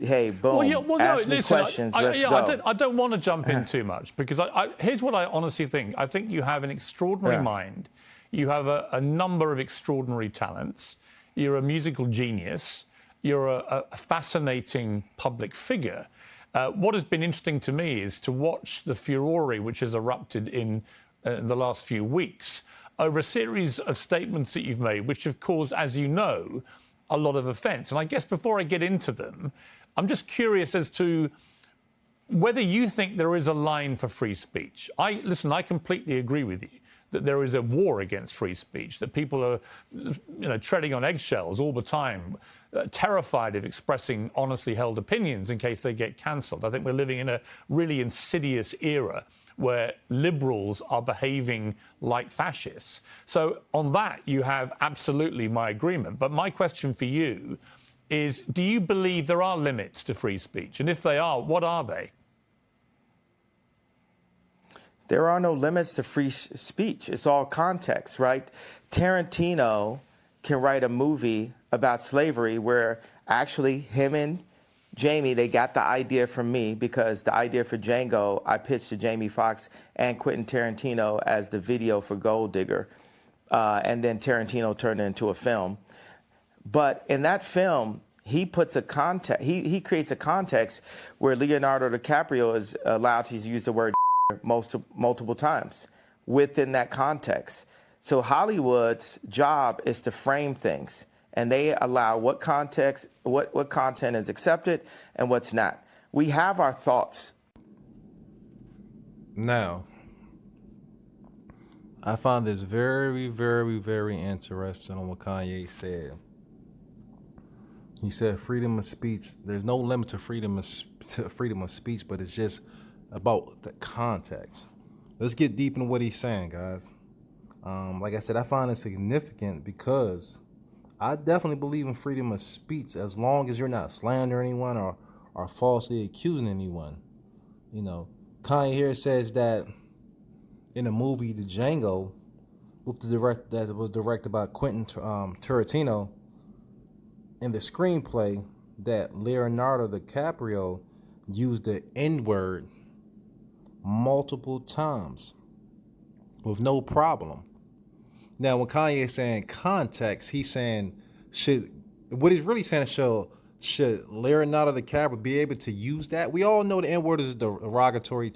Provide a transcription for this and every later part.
Hey, boom. Well, yeah, well, no, Ask me listen, questions. Let's go. I don't want to jump in too much because here's what I honestly think. I think you have an extraordinary mind. You have a number of extraordinary talents. You're a musical genius. You're a fascinating public figure. What has been interesting to me is to watch the furore which has erupted in the last few weeks over a series of statements that you've made, which have caused, as you know, a lot of offence. And I guess before I get into them, I'm just curious as to whether you think there is a line for free speech. I completely agree with you that there is a war against free speech, that people are, treading on eggshells all the time, terrified of expressing honestly held opinions in case they get cancelled. I think we're living in a really insidious era where liberals are behaving like fascists. So on that, you have absolutely my agreement. But my question for you is, do you believe there are limits to free speech? And if they are, what are they? There are no limits to free speech. It's all context, right? Tarantino can write a movie about slavery where actually him and Jamie, they got the idea from me because the idea for Django, I pitched to Jamie Foxx and Quentin Tarantino as the video for Gold Digger. And then Tarantino turned it into a film. But in that film, he puts a context, he creates a context where Leonardo DiCaprio is allowed to use the word multiple times within that context. So Hollywood's job is to frame things, and they allow what context, what content is accepted and what's not. We have our thoughts. Now, I find this very, very, very interesting on what Kanye said. He said freedom of speech, there's no limit to freedom of speech, but it's just about the context. Let's get deep into what he's saying, guys. Like I said, I find it significant because I definitely believe in freedom of speech as long as you're not slandering anyone or falsely accusing anyone. Kanye here says that in the movie The Django, that was directed by Quentin Tarantino, in the screenplay that Leonardo DiCaprio used the N-word multiple times with no problem. Now, when Kanye is saying context, he's saying what he's really saying is should Leonardo DiCaprio be able to use that? We all know the N-word is a derogatory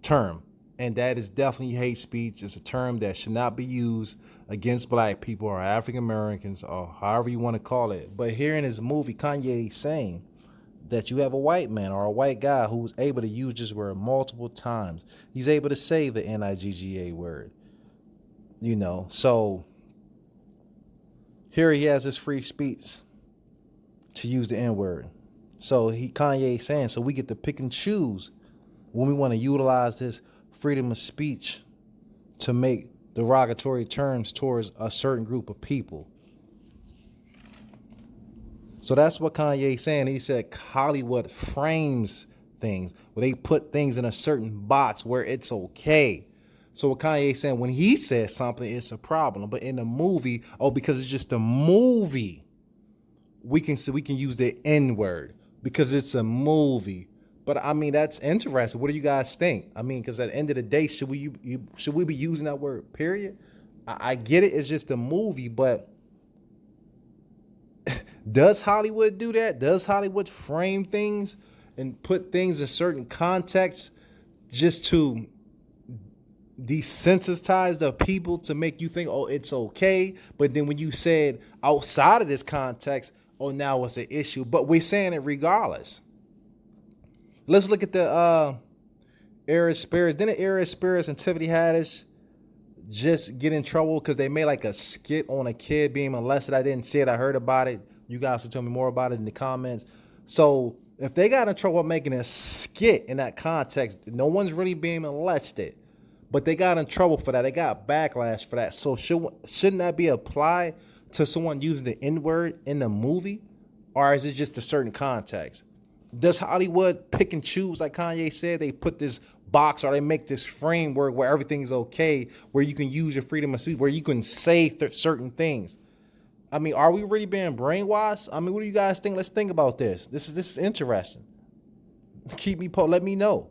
term, and that is definitely hate speech. It's a term that should not be used against black people or African Americans or however you want to call it. But here in his movie, Kanye is saying that you have a white man or a white guy who's able to use this word multiple times. He's able to say the N-I-G-G-A word. So here he has this free speech to use the N-word. So Kanye saying, so we get to pick and choose when we want to utilize this freedom of speech to make derogatory terms towards a certain group of people. So that's what Kanye's saying. He said Hollywood frames things where they put things in a certain box where it's okay. So what Kanye's saying, when he says something, it's a problem. But in the movie, because it's just a movie, we can use the N-word because it's a movie. But I mean, that's interesting. What do you guys think? I mean, because at the end of the day, should we be using that word? Period. I get it. It's just a movie, but does Hollywood do that? Does Hollywood frame things and put things in certain contexts just to desensitize the people to make you think, oh, it's okay? But then when you said outside of this context, oh, now it's an issue. But we're saying it regardless. Let's look at the Aries Spirits. Didn't Aries Spirits and Tiffany Haddish just get in trouble because they made like a skit on a kid being molested? I didn't see it. I heard about it. You guys will tell me more about it in the comments. So if they got in trouble making a skit in that context, no one's really being molested, but they got in trouble for that. They got backlash for that. So shouldn't that be applied to someone using the N-word in the movie? Or is it just a certain context? Does Hollywood pick and choose, like Kanye said? They put this box or they make this framework where everything's okay, where you can use your freedom of speech, where you can say certain things. I mean, are we really being brainwashed? I mean, what do you guys think? Let's think about this. This is interesting. Let me know.